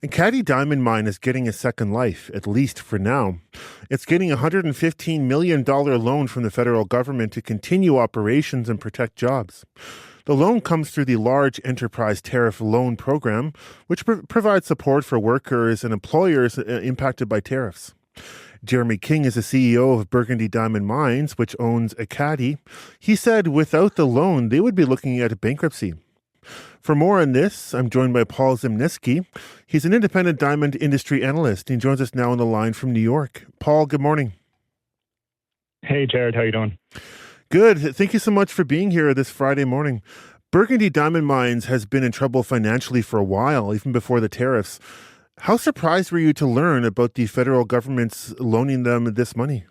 Ekati diamond mine is getting a second life, at least for now. It's getting a $115 million loan from the federal government to continue operations and protect jobs. The loan comes through the Large Enterprise Tariff Loan Program, which provides support for workers and employers impacted by tariffs. Jeremy King is the CEO of Burgundy Diamond Mines, which owns Ekati. He said without the loan, they would be looking at bankruptcy. For more on this, I'm joined by Paul Zimnisky. He's an independent diamond industry analyst. He joins us now on the line from New York. Paul, good morning. Hey, Jared. How you doing? Good. Thank you so much for being here this Friday morning. Burgundy Diamond Mines has been in trouble financially for a while, even before the tariffs. How surprised were you to learn about the federal government's loaning them this money?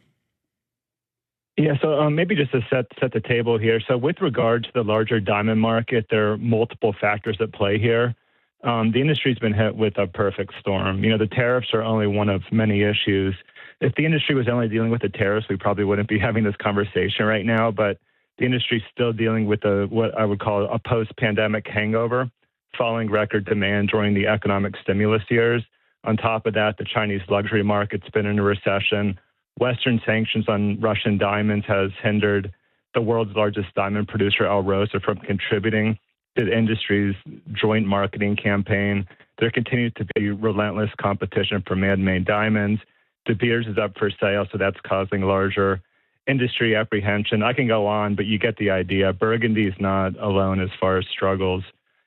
Yeah, so maybe just to set the table here. So with regard to the larger diamond market, there are multiple factors at play here. The industry's been hit with a perfect storm. You know, the tariffs are only one of many issues. If the industry was only dealing with the tariffs, we probably wouldn't be having this conversation right now, but the industry's still dealing with what I would call a post-pandemic hangover, following record demand during the economic stimulus years. On top of that, the Chinese luxury market's been in a recession. Western sanctions on Russian diamonds has hindered the world's largest diamond producer, Alrosa, from contributing to the industry's joint marketing campaign. There continues to be relentless competition for man-made diamonds. De Beers is up for sale, so that's causing larger industry apprehension. I can go on, but you get the idea. Burgundy is not alone as far as struggles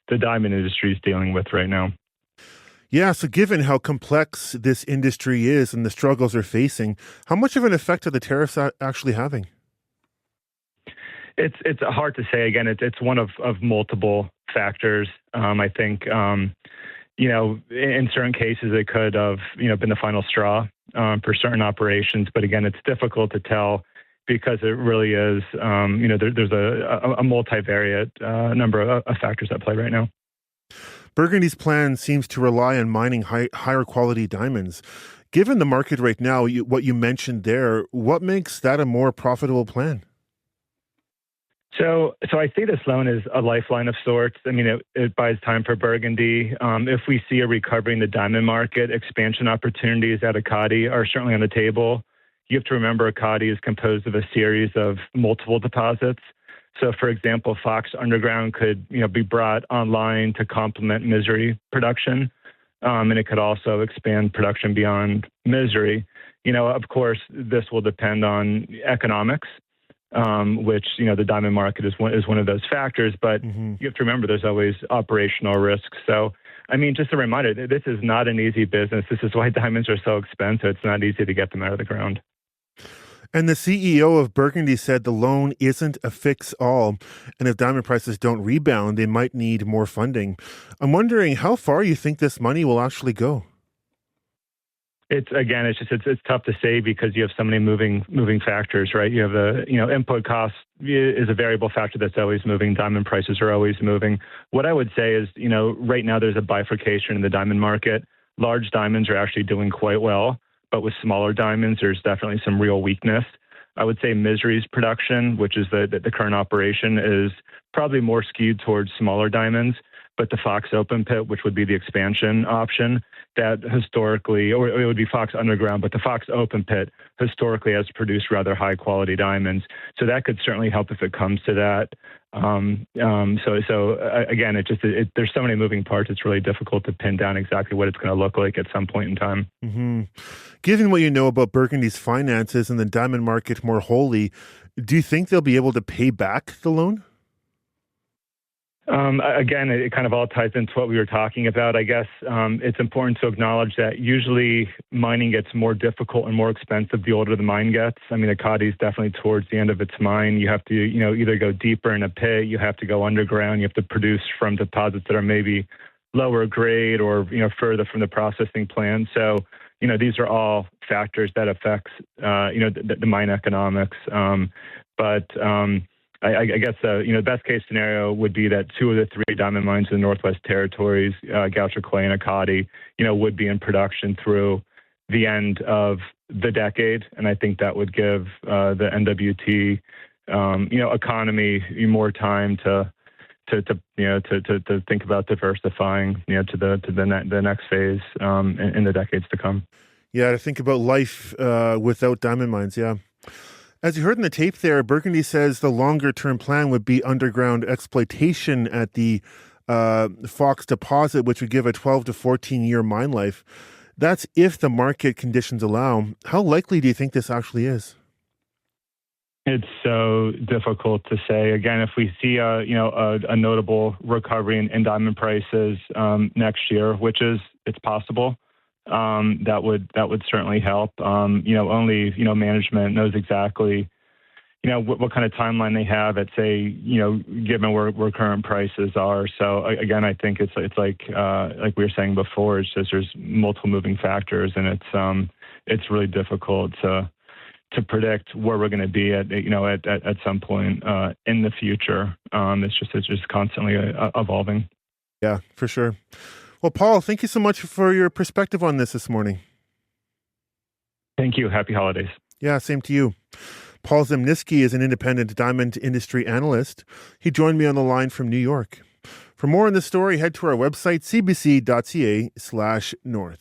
the diamond industry is dealing with right now. Yeah, so given how complex this industry is and the struggles they're facing, how much of an effect are the tariffs actually having? It's hard to say. Again, it's one of multiple factors. I think, in certain cases it could have, been the final straw for certain operations. But again, it's difficult to tell because it really is, there's a multivariate number of factors at play right now. Burgundy's plan seems to rely on mining higher quality diamonds. Given the market right now, what you mentioned there, what makes that a more profitable plan? So I see this loan as a lifeline of sorts. I mean, it buys time for Burgundy. If we see a recovery in the diamond market, expansion opportunities at Ekati are certainly on the table. You have to remember Ekati is composed of a series of multiple deposits. So, for example, Fox Underground could, be brought online to complement Misery production, and it could also expand production beyond Misery. Of course, this will depend on economics, which the diamond market is one of those factors. But you have to remember, there's always operational risks. So, I mean, just a reminder, this is not an easy business. This is why diamonds are so expensive. It's not easy to get them out of the ground. And the CEO of Burgundy said the loan isn't a fix-all, and if diamond prices don't rebound, they might need more funding. I'm wondering how far you think this money will actually go. It's tough to say because you have so many moving factors, right? You have the input cost is a variable factor that's always moving. Diamond prices are always moving. What I would say is, right now there's a bifurcation in the diamond market. Large diamonds are actually doing quite well. But with smaller diamonds, there's definitely some real weakness. I would say Misery's production, which is the current operation, is probably more skewed towards smaller diamonds. But the Fox open pit, which would be the expansion option, that historically, or it would be Fox Underground, but the Fox open pit historically has produced rather high quality diamonds. So that could certainly help if it comes to that. Again, there's so many moving parts. It's really difficult to pin down exactly what it's going to look like at some point in time. Mm-hmm. Given what you know about Burgundy's finances and the diamond market more wholly, do you think they'll be able to pay back the loan? Again, it kind of all ties into what we were talking about. I guess it's important to acknowledge that usually mining gets more difficult and more expensive the older the mine gets. I mean, Ekati is definitely towards the end of its mine. You have to, either go deeper in a pit, you have to go underground, you have to produce from deposits that are maybe lower grade or, further from the processing plant. So, these are all factors that affects, the mine economics. I guess, the best case scenario would be that 2 of the 3 diamond mines in the Northwest Territories, Gaucho Clay and Ekati, would be in production through the end of the decade. And I think that would give the NWT, economy more time to to think about diversifying, to the next phase in the decades to come. Yeah, to think about life without diamond mines. Yeah. As you heard in the tape there, Burgundy says the longer-term plan would be underground exploitation at the Fox deposit, which would give a 12 to 14-year mine life. That's if the market conditions allow. How likely do you think this actually is? It's so difficult to say. Again, if we see a notable recovery in diamond prices next year, which it's possible, that would certainly help. Only management knows exactly what kind of timeline they have at, say, given where current prices are. So again, I think it's like we were saying before, it's just there's multiple moving factors, and it's really difficult to predict where we're going to be at some point in the future. It's just constantly evolving. Yeah, for sure. Well, Paul, thank you so much for your perspective on this morning. Thank you. Happy holidays. Yeah, same to you. Paul Zimnisky is an independent diamond industry analyst. He joined me on the line from New York. For more on this story, head to our website, cbc.ca/north.